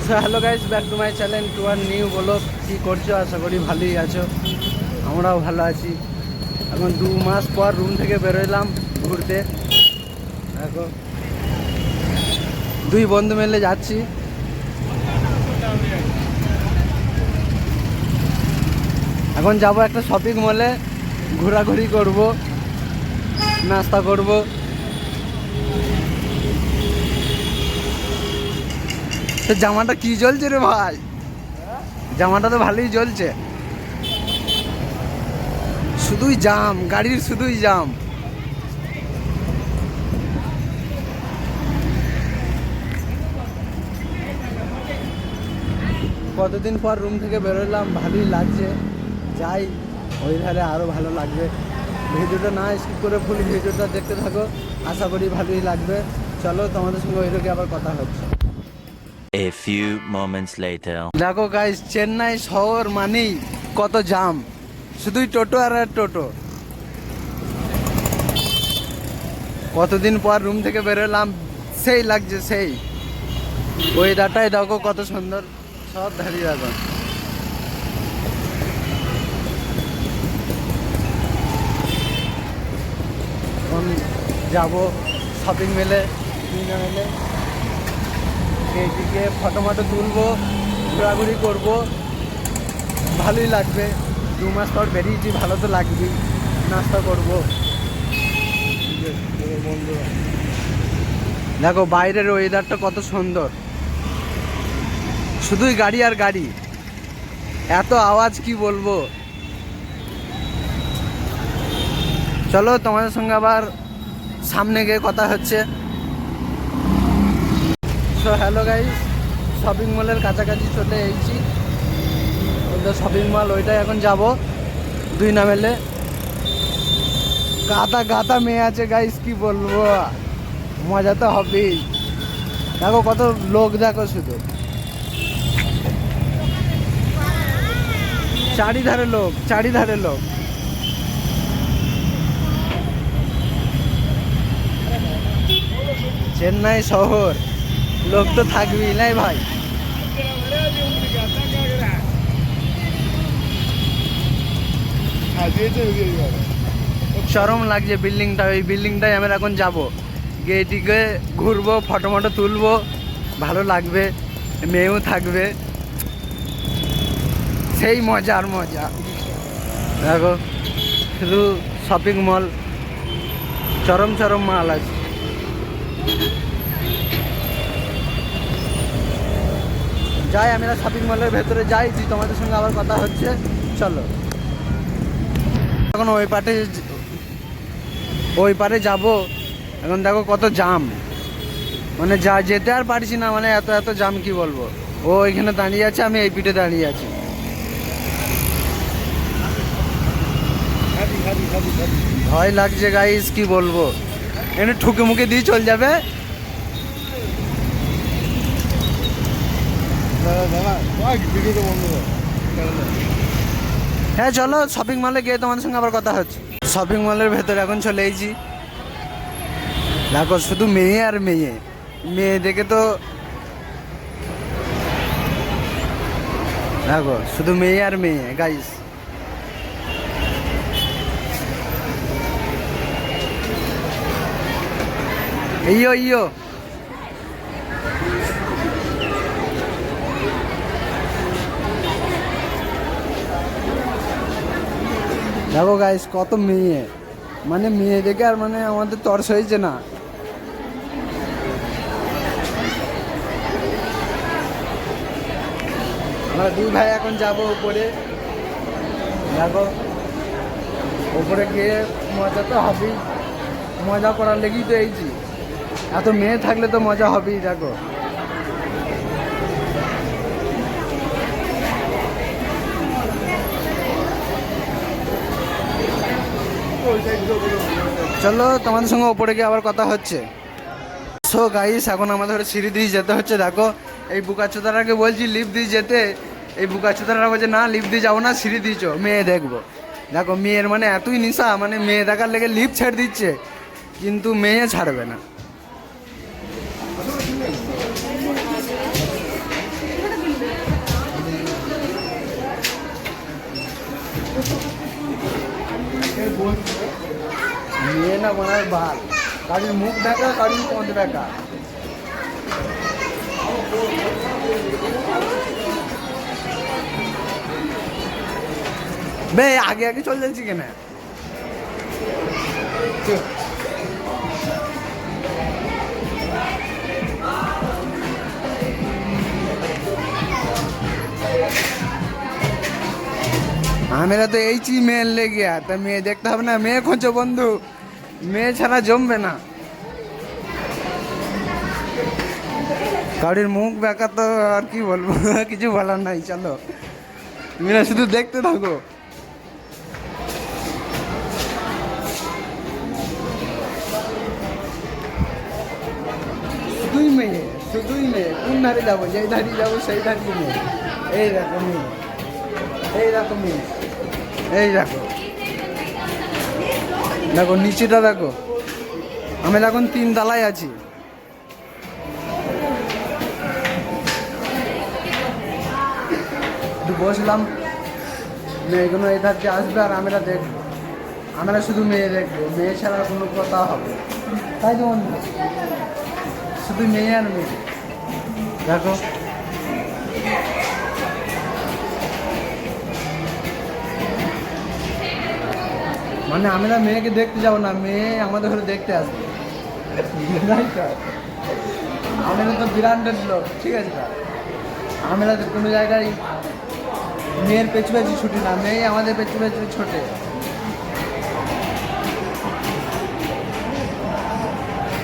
So hello guys, back to my channel to our new blog. কী করছো? আশা করি ভালোই আছো, আমরাও ভালো আছি। এখন 2 মাস পর রুম থেকে বেরোলাম ঘুরতে। দেখো 2 বন্ধু মিলে যাচ্ছি। এখন যাব একটা শপিং মলে, ঘোরাঘুরি করব, নাস্তা করব। তো জামাটা কি জ্বলছে রে ভাই? জামাটা তো ভালোই জ্বলছে। শুধুই জাম, গাড়ির শুধুই জাম। কতদিন পর রুম থেকে বেরোলাম, ভালোই লাগছে। যাই ওই ধারে, আরও ভালো লাগবে। ভিডিওটা না স্কিপ করে ফুল ভিডিওটা দেখতে থাকো, আশা করি ভালোই লাগবে। চলো তোমাদের সঙ্গে ওই রোগে আবার কথা হচ্ছে। A few moments later. দেখো গাইস, চেন্নাই শহর মানেই কত জাম, শুধুই টোটো আর টোটো। কতদিন পর রুম থেকে বেরোলাম, সেই লাগছে সেই। ওয়েদারটাই দেখো কত সুন্দর, সব দাঁড়িয়ে দেখো। এখন যাবো শপিং মেলে, মেলে এইদিকে ফটো মটো তুলবো, ঘোরাঘুরি করবো, ভালোই লাগবে। 2 মাস পর বেরিয়েছি, ভালো তো লাগবেই। নাস্তা করবো। দেখো বাইরের ওয়েদারটা কত সুন্দর, শুধুই গাড়ি আর গাড়ি, এত আওয়াজ কি বলবো। চলো তোমাদের সঙ্গে আবার সামনে গিয়ে কথা হচ্ছে। সো হ্যালো গাইস, শপিং মলের কাছাকাছি চলে এসেছি। ওদের শপিং মল ওইটাই এখন যাব। 2 না মেলে গাদা গাদা মেয়ে আছে গাইস, কি বলবো, মজা তো হবেই। দেখো কত লোক, দেখো শুধু চারিধারে লোক, চারিধারে লোক। চেন্নাই শহর, লোক তো থাকবেই নাই ভাই। চরম লাগছে বিল্ডিংটা, ওই বিল্ডিংটায় আমরা এখন যাব। গেটিকে ঘুরবো, ফটো মটো তুলবো, ভালো লাগবে, মেয়েও থাকবে, সেই মজার মজা। দেখো শুধু শপিং মল, চরম চরম মাল আছে। যাই আমরা শপিং মলের ভেতরে যাই, তোমাদের সঙ্গে আবার কথা হচ্ছে। চলো এখন ওই পারে যাব। এখন দেখো কত জাম, মানে যা যেতে আর পারছি না, মানে এত এত জাম কি বলবো। ও এখানে দাঁড়িয়ে আছে, আমি এই পিঠে দাঁড়িয়ে আছি। ভয় লাগছে গাইস, কি বলবো, এখানে ঠুকে মুখে দিয়ে চল যাবে। হ্যাঁ চলো শপিং মলে গিয়ে তোমাদের সঙ্গে আবার কথা হচ্ছে। শপিং মলের ভেতরে এখন চলে এসেছি। দেখো শুধু মেয়ে আর মেয়ে, মেয়ে দেখে তো দেখো শুধু মেয়ে আর মেয়ে গাইস। ইয়ো ইয়ো, দেখো গাইস কত মেয়ে, মানে মেয়ে দেখে আর মানে আমাদের তর্স হয়েছে না। আমরা 2 ভাই এখন যাবো উপরে। দেখো উপরে গিয়ে মজা তো হবেই, মজা করার লেগেই তো এইছি। এত মেয়ে থাকলে তো মজা হবেই। দেখো চলো তোমাদের সঙ্গে উপরে গিয়ে আবার কথা হচ্ছে। সো গাইস এখন আমাদের সিঁড়ি দিয়ে যেতে হচ্ছে। দেখো এই বুকাচোদারাকে বলছি লিফট দিয়ে যেতে, এই বুকাচোদারা বলছে না লিফট দিয়ে যাবো না, সিঁড়ি দিয়েছ, মেয়ে দেখবো। দেখো মেয়ের মানে এতই নিশা, মানে মেয়ে দেখার লেগে লিফট ছেড়ে দিচ্ছে, কিন্তু মেয়ে ছাড়বে না। না গোনার বাল, কারোর মুখ দেখা, কারোর পথ দেখা। বে আগে আগে চলে যাচ্ছি কেন? আমরা তো এই চি মেয়ে লেগে তা মেয়ে দেখতে হবে না, মেয়ে খোঁজো বন্ধু, মেয়ে ছাড়া জমবে না। কারোর মুখ বেকা তো আর কি বলবো, কিছু বলার নাই। চলো তুমি না শুধু দেখতে থাকো। শুধুই মেয়ে, শুধুই মেয়ে। কোন ধারে যাবো? যেই ধারে যাবো সেই ধারে মেয়ে। এই দেখো মেয়ে, এই দেখো মেয়ে, এই দেখো, দেখো নিচেটা দেখো। আমি এখন 3 তলায় আছি। একটু বসলাম, মেয়েগুলো এই ধারকে আসবে আর আমরা দেখবো। আমরা শুধু মেয়ে দেখবো, মেয়ে ছাড়া কোনো কথা হবে, তাই তো বন্ধু? শুধু মেয়ে আর মেয়ে। দেখো মানে আমরা মেয়েকে দেখতে যাবো না, মেয়ে আমাদের ঘরে দেখতে আসবে। আমরা তো বিরাটের লোক, ঠিক আছে? আমরা তো কোনো জায়গায় মেয়ের পেছু পেছু ছুটি না, মেয়ে আমাদের পেছু পেছু ছোটে।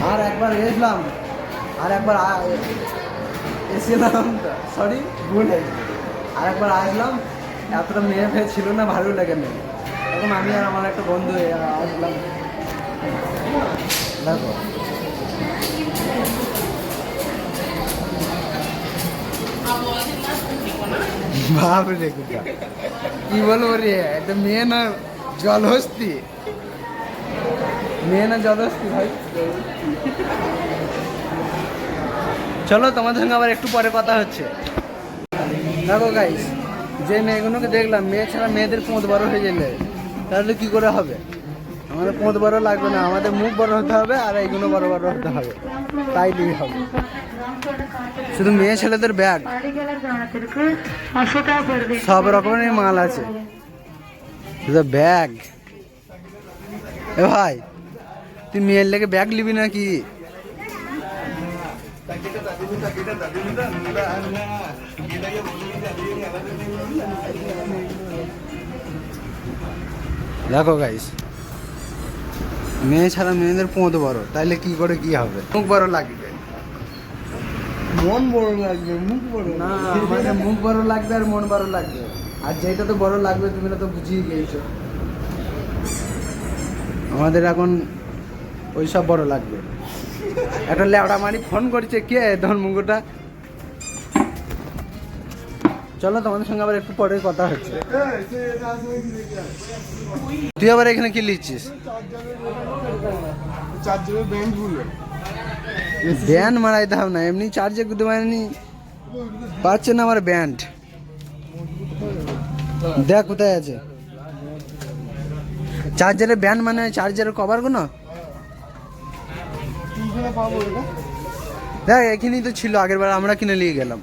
আর একবার এসলাম, আর একবার এসেছিলাম, সরি ভুল হয়েছে। আর একবার আসলাম, এতটা মেয়ে ফেয়ে ছিল না, ভালো লাগে না। এখন আমি আর আমার একটা বন্ধু আসলাম, দেখো বাপ রে, কি বলবো রে, এটা মেয়ে না জলহস্তি, মেয়ে না জলহস্তি ভাই। চলো তোমাদের সঙ্গে আবার একটু পরে কথা হচ্ছে। দেখো গাইস, যে মেয়েগুলোকে দেখলাম, মেয়ে ছাড়া মেয়েদের পোঁত বড় হয়ে গেলে তাহলে কি করে হবে? আমাদের পোঁত বড় লাগবে না, আমাদের মুখ বড় হতে হবে আর এইগুলো বড় বড় হতে হবে, তাইলেই হবে। শুধু মেয়ে ছেলেদের ব্যাগ, সব রকমের মাল আছে, শুধু ব্যাগ। এ ভাই, তুই মেয়ের লেগে ব্যাগ নিবি নাকি? দেখো গাইস, মেয়ে ছাড়া মেয়েদের পোঁত বড়, তাইলে কি করে কি হবে? মুখ বড় লাগবে, মন বড় লাগবে, মুখ বড় না। আমাদের মুখ বড় লাগবে আর মন বড় লাগবে, আর যেটা তো বড় লাগবে তুমি তো বুঝিয়ে গিয়েছো। আমাদের এখন ওইসব বড় লাগবে। একটা লেওড়া মারি ফোন করছে, কে ধর্মগুটা? চলো তোমাদের সঙ্গে আবার একটু পরে কথা হচ্ছে। তুই আবার এখানে কি লিখছিস? ব্যান্ড মারাইতে হবে না, এমনি চার্জে করতে পারিনি, পাচ্ছে না আমার ব্যান্ড। দেখ কোথায় আছে চার্জারের ব্যান্ড, মানে চার্জারের কভার গুলো। দেখ এখানেই তো ছিল, আগের বার আমরা কিনে নিয়ে গেলাম,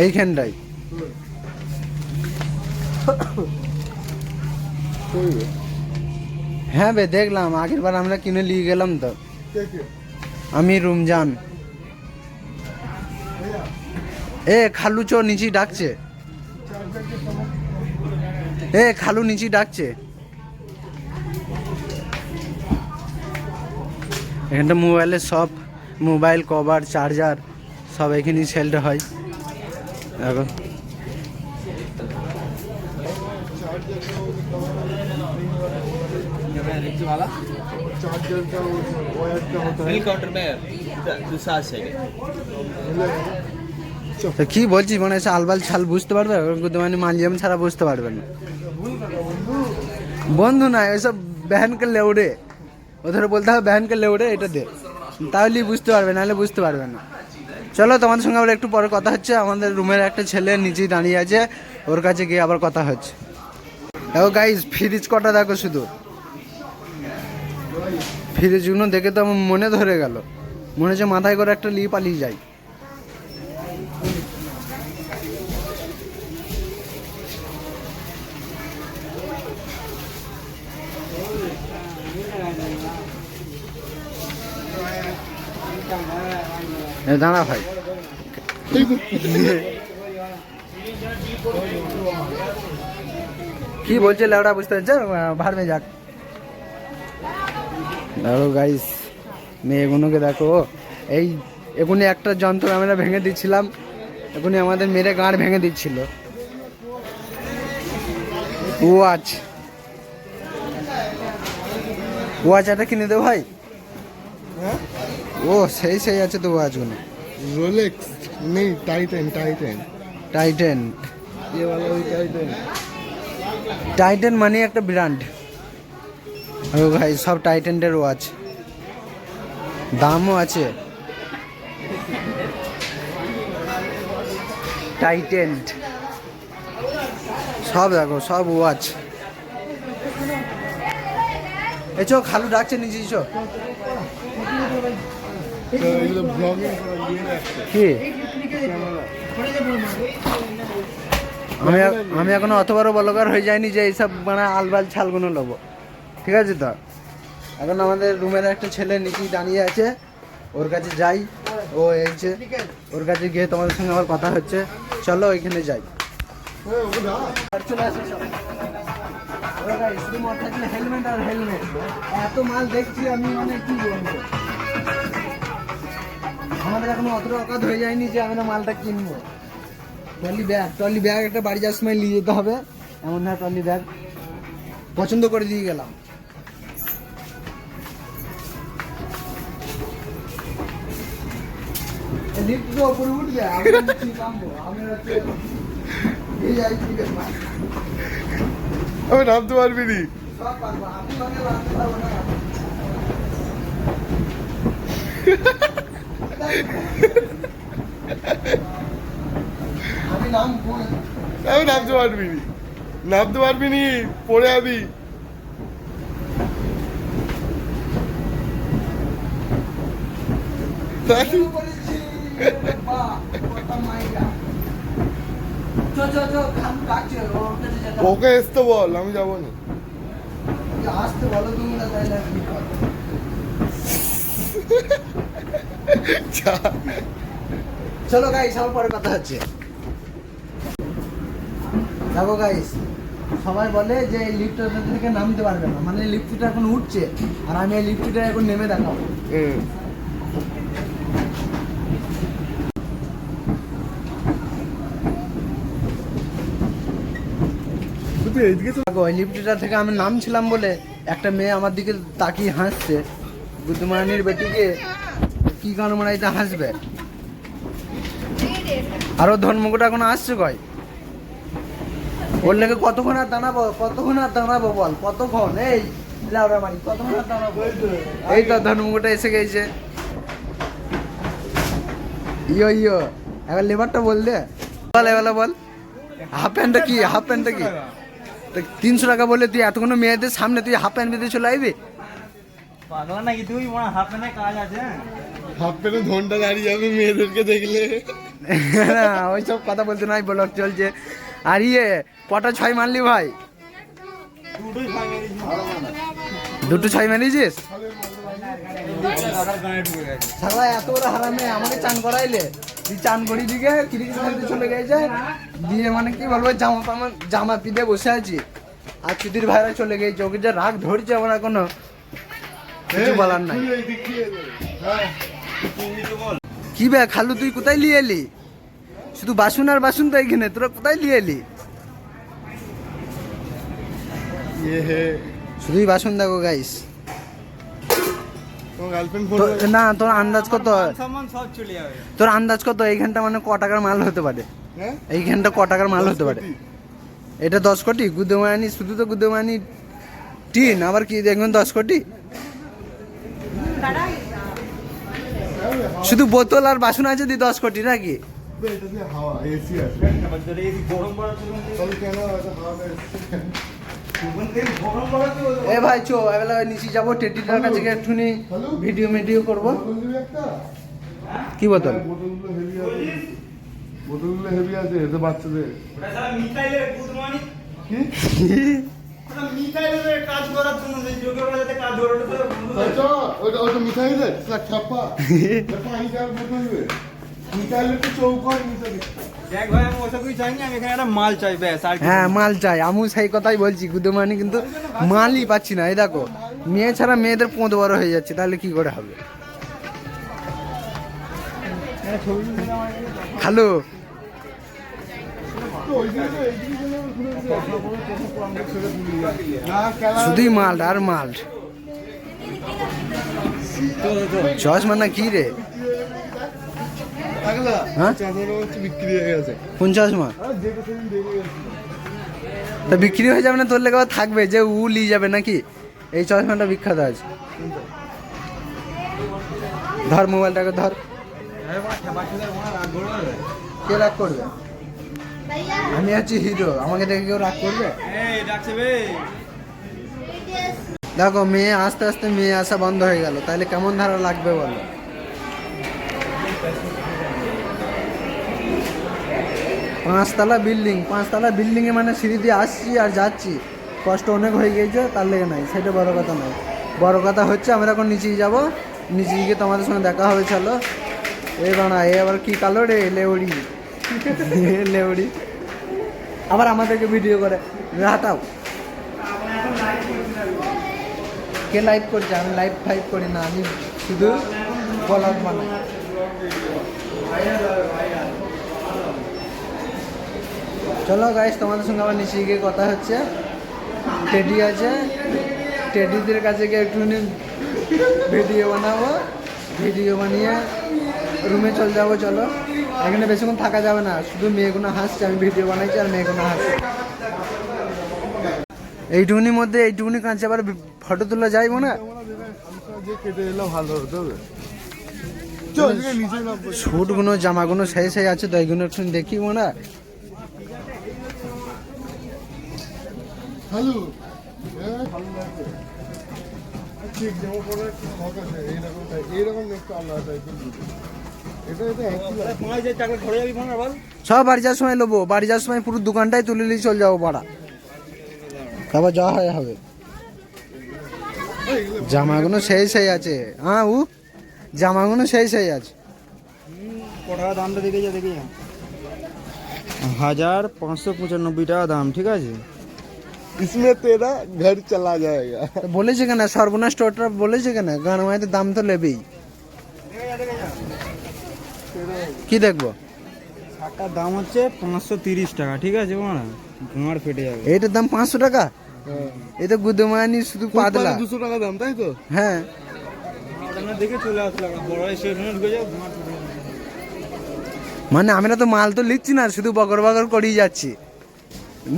এইখানটাই। হ্যাঁ বে, দেখলাম আগের বার আমরা কিনে নিয়ে গেলাম তো। আমি রমজান। এ খালু চো নিচে ডাকছে, এ খালু নিচে ডাকছে। এখানটা মোবাইলের সব, মোবাইল কভার, চার্জার সব এখানেই সেলটা হয়। দেখো তো কি বলছি, মানে আলবাল ছাল বুঝতে পারবে, মানে মালিয়াম ছাড়া বুঝতে পারবে না। বন্ধু না, ওইসব ব্যানকে লেউড়ে, ওদের বলতে হবে ব্যানকে লেউড়ে এটা দে, তাহলেই বুঝতে পারবে, নাহলে বুঝতে পারবে না। চলো তোমাদের সঙ্গে আবার একটু পরে কথা হচ্ছে। আমাদের রুমের একটা ছেলে নিচেই দাঁড়িয়ে আছে, ওর কাছে গিয়ে আবার কথা হচ্ছে। দেখো গাইস, ফ্রিজ কটা দেখো শুধু, ফ্রিজগুলো দেখে তো আমার মনে ধরে গেল, মনে হচ্ছে মাথায় করে একটা লিপ পালিয়ে যায়। দাঁড়া ভাই, কি বলছে লেওড়া বুঝতে পারছে, ভার মে যাক। দেখো গাইস, মেয়েগুলোকে দেখো, এই এখনই একটা যন্ত্র আমরা ভেঙে দিচ্ছিলাম, এখনই আমাদের মেরে গাঁড় ভেঙে দিচ্ছিল। ওয়াচ ওয়াচ একটা কিনে দেবো ভাই। ও সেই সেই আছে তো ওয়াচগুলো। रोलेक्स नहीं, टाइटन टाइटन টাইটেন, ये वाला भी टाइटन। টাইটেন মানে একটা ব্র্যান্ড। ও ভাই সব টাইটেনের ওয়াচ, দামও আছে। টাইটেন সব দেখো, সব ওয়াচ। এ চো খালু ডাকছে নিজে চো। तो ये लोग ब्लॉगिंग लिए रखते কি আমি এখনো অত বড় ব্লগার হয়ে যায়নি যে এইসব মানে আলবাল ছালগুলো নেবো, ঠিক আছে? তো এখন আমাদের রুমের একটা ছেলে নিচে দাঁড়িয়ে আছে, ওর কাছে যাই। ও এসেছে, ওর কাছে গিয়ে তোমাদের সঙ্গে আমার কথা হচ্ছে। চলো ওইখানে যাই। চলে আসো সব। ওরা গাইস, শুধু মোটরসাইকেলে হেলমেট আর হেলমেট, এত মাল দেখছি আমি, মানে কি বলবো, আমাদের এখনো অতটা অকাত হয়ে যায়নি যে আমরা মালটা কিনবো। ট্রলি ব্যাগ একটা বাড়ি যাওয়ার সময় নিয়ে যেতে হবে, এমন না ট্রলি ব্যাগ পছন্দ করে দিয়ে গেলাম। লিফট তো উপরে উঠবে, আমি নিচে নামবো, আমি হচ্ছে এই যাই, ঠিক আছে अबे नाम तो मार भी नहीं। সব পারবো, আমি মানে লাগতে পারবো না। আমি নাম বল, अबे नाम तो मार भी नहीं, नाम तो मार भी नहीं पड़े अभी। শুরু করেছি। বাহ, কত মাইরা। চো চো চো, খাম কাটছে, ওর কাছে যেতে হবে। ওকে আসতে বল, আমি যাবো না। আসতে বলো তুমি না, তাইলে আমি কি করবো? যা। চলো গাইস, আমার পরে কথা হচ্ছে। দেখো গাইস, সবাই বলে যে এই লিফটটা থেকে নামতে পারবে না, মানে লিফটটা এখন উঠছে আর আমি এই লিফটটা এখন নেমে দেখাবো। তুই এইদিকে চল। দেখো, এই লিফটটা থেকে আমি নামছিলাম বলে একটা মেয়ে আমার দিকে তাকিয়ে হাসছে। বুদ্ধমানির বেটিকে কি কারণ মানে এটা হাসবে? আরো ধর্মগুটা এখন আসছে কয়, ওর লেগে কতক্ষণ আর দাঁড়াবো, কতক্ষণ আর দাঁড়াবো বল, কতক্ষণ? এই লাউড়া মারি, কতক্ষণ আর দাঁড়াবো? এই তো ধর্মগুটা এসে গেছে। ইয়ো ইয়ো, এবার লেবারটা বল দে, বল এবার বল। হাফ প্যান্টটা কি, হাফ প্যান্টটা কি? 300 টাকা বলে তুই এতক্ষণ মেয়েদের সামনে তুই হাফ প্যান্ট বেঁধে চলে আইবি? পাগলা নাকি তুই? মনে হাফ প্যান্টে কাজ আছে। হাফ প্যান্টে ঘন্টা দাঁড়িয়ে যাবে মেয়েদেরকে দেখলে। না ওইসব কথা বলতে নাই, ব্লগ চলছে। আর ইয়ে কটা 6 মারলি ভাই? দুটোই ভাই মেরেছি। দুটো 6 মারিছিস? দাদার গায়ে ঢুকে গেছে। সালা এত বড় হারামে, আমাকে চান করাইলে, তুই চান করি দিকে ক্রিকেট খেলতে চলে গেছে, দিয়ে মানে কি বলবো, জামা পিঁধে বসে আছি আর চুদির ভাইরা চলে গেছে। ওকে যে রাগ ধরছে আমার কোনো কিছু বলার নাই। কি বে খালু, তুই কোথায় নিয়ে এলি? শুধু বাসন আর বাসন তো এখানে, তোরা কোথায় নিয়ে এলি? ये है শুধুই বাসন। দেখো গাইস, তোমার গার্লফ্রেন্ড ফোন না তোর আন্দাজ কত, সামান সব চলে যাবে। তোর আন্দাজ কত এইখানটা মানে ক টাকার মাল হতে পারে? হ্যাঁ এইখানটা ক টাকার মাল হতে পারে? এটা 10 কোটি গুদমানি, শুধু তো গুদমানি টিন, আবার কি দেখবেন 10 কোটি? শুধু বোতল আর বাসন আছে দি 10 কোটি নাকি? এটা দিয়ে হাওয়া এসি আছে। এই গরম পড়া তুলুন। তবে কেন আছে হাওয়া এ ভাই চো এবেলা নিচে যাবো টেডিটার কাছে গিয়ে একটুখানি ভিডিও করবো। বোতল দিবি একটা? কি বোতল? বোতলগুলো হেভি আছে। বোতলগুলো হেভি আছে এতে বাচ্চাদের। ওটা সারা মিথাইলের বুধমানি কি? ওটা মিথাইলের কাজ করার জন্য যে যোগের যাতে কাজ করে ওটা তো বন্ধ করে। আচ্ছা, ওটা মিঠাই দে, ছাপ্পা। পানি দেওয়ার বোতল দিবে। মিঠাইলে তো চৌকর মিঠাই। দেখ ভাই আমি ওসব কিছু চাইনি, আমি এখানে একটা মাল চাই ব্যাস আর কি। হ্যাঁ মাল চাই, আমিও সেই কথাই বলছি গুদমানি, কিন্তু মালই পাচ্ছি না। এই দেখো মেয়ে ছাড়া মেয়েদের পোঁত বড় হয়ে যাচ্ছে, তাহলে কি করে হবে? হ্যালো শুধুই মাল আর মাল। চশমা না কি রে? হ্যাঁ বিক্রি হয়ে গেছে। কোন চশমা? তা বিক্রি হয়ে যাবে না তোর লেগে আবার থাকবে যে উ নিয়ে যাবে নাকি? এই চশমাটা বিখ্যাত আছে। ধর মোবাইলটাকে ধর। কে রাগ করবে? আমি হচ্ছি হিরো, আমাকে দেখে কেউ রাগ করবে? এই ডাকছে বে। দেখো মেয়ে আস্তে আস্তে মেয়ে আসা বন্ধ হয়ে গেল, তাহলে কেমন ধারা লাগবে বলো? পাঁচতলা বিল্ডিং এ মানে সিঁড়ি দিয়ে আসছি আর যাচ্ছি, কষ্ট অনেক হয়ে গিয়েছে, তার লেগে নাই, সেটা বড় কথা নয়। বড় কথা হচ্ছে আমরা এখন নিচেই যাব, নিচে গিয়ে তোমাদের সঙ্গে দেখা হবে। চলো। এই বানা এ আবার কি কালো রে লেউড়ি লেউড়ি আবার আমাদেরকে ভিডিও করে হাঁটাও। কে লাইভ করছে? আমি লাইভ ফাইভ করি না, আমি শুধু ব্লগ বানাই। চলো গাইস, তোমাদের সঙ্গে আবার নিচে গিয়ে কথা হচ্ছে। টেডি আছে, টেডিদের কাছে গিয়ে একটুখানি ভিডিও বানাবো, ভিডিও বানিয়ে রুমে চলে যাবো। চলো, এখানে বেশিক্ষণ থাকা যাবে না, শুধু মেয়েগুলো হাসছে, আমি ভিডিও বানাইছি আর মেয়েগুলো হাসছে। এইটুকুনির মধ্যে এইটুকুনি কাঁচে আবার ফটো তোলা যাইবো না? যে কেটে এলো ভালো হতো। শুটগুলো জামাগুলো সেই আছে তো, এইগুলো একটু দেখিব না? হ্যালো, ভালো লাগছে। ঠিক যেমন পরে একটু শখ আছে, এইরকম একটু আলাদা টাইপের। এটা একই লাগে। 5000 টাকা ঘরে যাবি মনে বল। সব বাড়ি যাওয়ার সময় নেবো, বাড়ি যাওয়ার সময় পুরো দোকানটাই তুলে নিয়ে চলে যাবো পাড়া, তারপর যাওয়া হবে। জামাগুলো সেই আছে। হ্যাঁ ও জামাগুলো সেই আছে। কটা দামটা দেখে যা 1595 টাকা দাম, ঠিক আছে? इसमें तेरा घर चला जाएगा। তো বলেছে কেন সর্বনাশ স্টোরটা? বলেছে কেন গানমাইতে দাম তো নেবেই। কি দেখবো? শার্টটার দাম হচ্ছে 530 টাকা, ঠিক আছে? না ঘাড় ফেটে যাবে। এইটার দাম 500 টাকা? এই তো গুদমানি শুধু পাতলা। 200 টাকা দাম, তাই তো? হ্যাঁ আপনার দেখে চলে আসলাম, বড় স্টেশনে ঢুকে যাও, ঘাড় ফেটে যাবে। মানে আমরা তো মাল তো লিখছি না, শুধু বকর বকর করেই যাচ্ছি।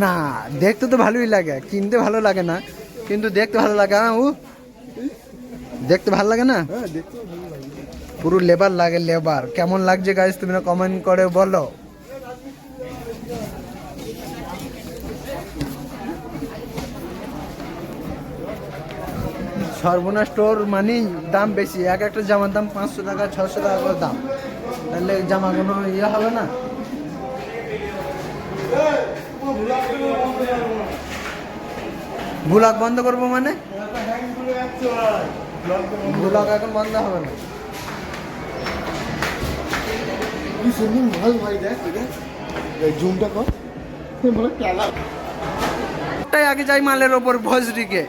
না দেখতে তো ভালোই লাগে, কিনতে ভালো লাগে না, কিন্তু দেখতে ভালো লাগে। হ্যাঁ ও দেখতে ভালো লাগে না? হ্যাঁ, দেখতে ভালো লাগে। পুরো লেবার লাগে, লেবার। কেমন লাগছে গাইস তুমি কমেন্ট করে বলো। সর্বনাশ স্টোর মানে দাম বেশি, এক একটা জামার দাম 500 টাকা 600 টাকা করে দাম, তাহলে জামাগুলো ইয়ে হবে না? ব্লগ বন্ধ করবো মানে? ব্লগ এখন বন্ধ হবে না। কি সুন্দর মাল ভাই, দেখ এই জুমটা কর। বলে খেলা। তাই আগে যাই মালের ওপর ভজরিকে।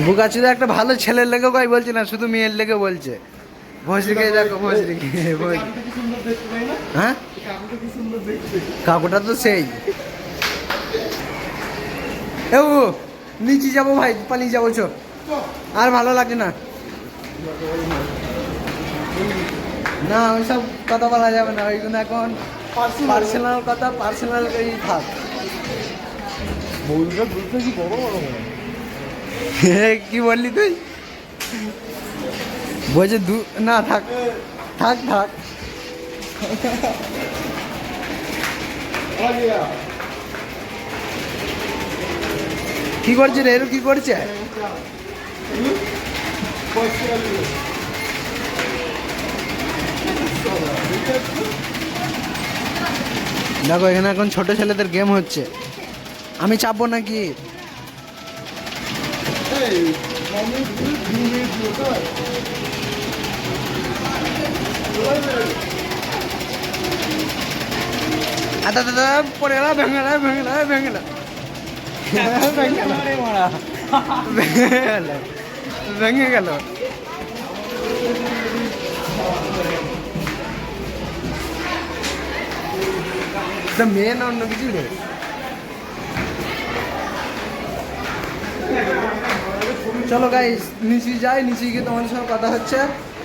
বুকাচুদা একটা ভালো ছেলের লেগে কই বলছে না, শুধু মেয়ের লেগে বলছে। ভজরিকে দেখো, ভজরিকে। হ্যাঁ কাকুটা তো সেই। এ ও নিচে যাবো ভাই, পালিয়ে যাবো, চো আর ভালো লাগে না। না ওইসব কথা বলা যাবে না, ওইগুলো এখন পার্সোনাল কথা, পার্সোনাল থাক। বউটা বলতে কি বড় বড় মনে হয়। কি বললি তুই? বলছে না থাক থাক থাক। কি করছে রে এরু কি করছে? দেখো এখানে এখন ছোট ছেলেদের গেম হচ্ছে, আমি চাপবো নাকি? এই মামুর ঘুরে দিও আদা দাদা পড়ে গেল, ভেঙে গেল, ভেঙে গেল, ভেঙে গেল, ভেঙে গেল, ভেঙে গেল। মেয়ে না অন্য কিছু রে। চলো গাইস নিচে যাই, নিচে গিয়ে তোমাদের সঙ্গে কথা হচ্ছে।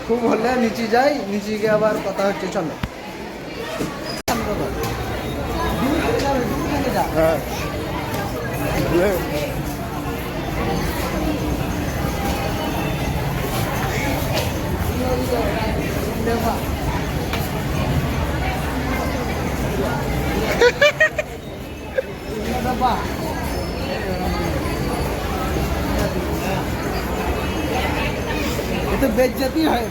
খুব হলে নিচে যাই, নিচে গিয়ে আবার কথা হচ্ছে। চলো হ্যাঁ ये तो बेइज्जती है।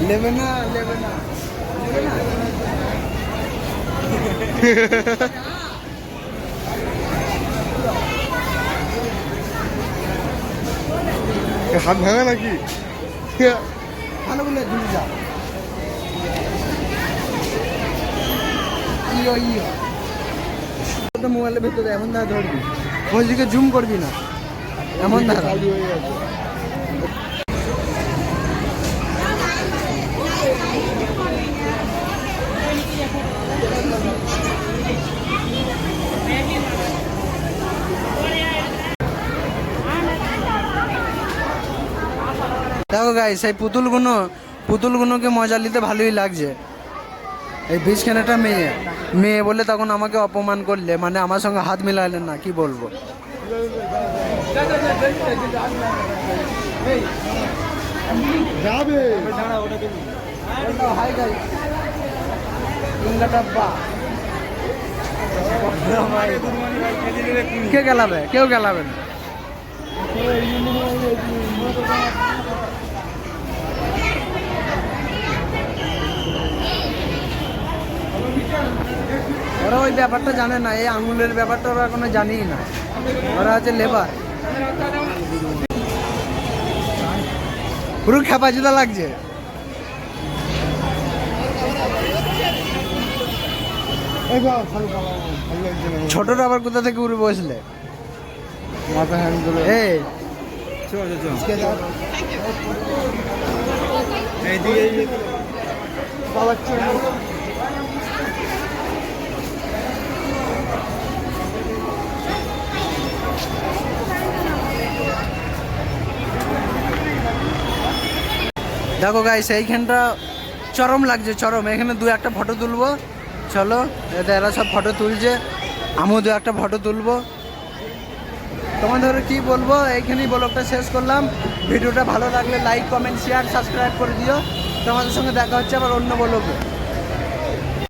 लेवे ना, लेवे ना, लेवे ना। হাত ভাঙা নাকি? ভালো বলে তুমি যাও। ইয়ো ইয়ো তো মোবাইলের ভেতরে এমন ধারা ধরবি, ওইদিকে জুম করবি না, এমন ধারা। খালি হয়ে গেছে। দেখো গাইস এই পুতুলগুলোকে মজা নিতে ভালোই লাগছে। এই বিছখানাটা মেয়ে মেয়ে বলে তখন আমাকে অপমান করলে, মানে আমার সঙ্গে হাত মিলাইলেন না, কি বলবো। যাবে কে গেলাবে? কেউ গেলাবে না। ওরা ওই ব্যাপারটা জানে না, এই আঙুলের ব্যাপারটা ওরা এখনো জানেই না, ওরা হচ্ছে লেবার। পুরো খেপাচুদা লাগছে। ছোটরা আবার কোথা থেকে উড়ে বসলে? মাথা হ্যান্ড করে এই পালাচ্ছে। দেখো গাইস এইখানটা চরম লাগছে, চরম। এখানে দু একটা ফটো তুলবো, চলো। এরা সব ফটো তুলছে, আমিও দু একটা ফটো তুলবো। তোমাদের কি বলবো, এইখানেই ব্লগটা শেষ করলাম। ভিডিওটা ভালো লাগলে লাইক, কমেন্ট, শেয়ার, সাবস্ক্রাইব করে দিও। তোমাদের সঙ্গে দেখা হচ্ছে আবার অন্য ব্লগে।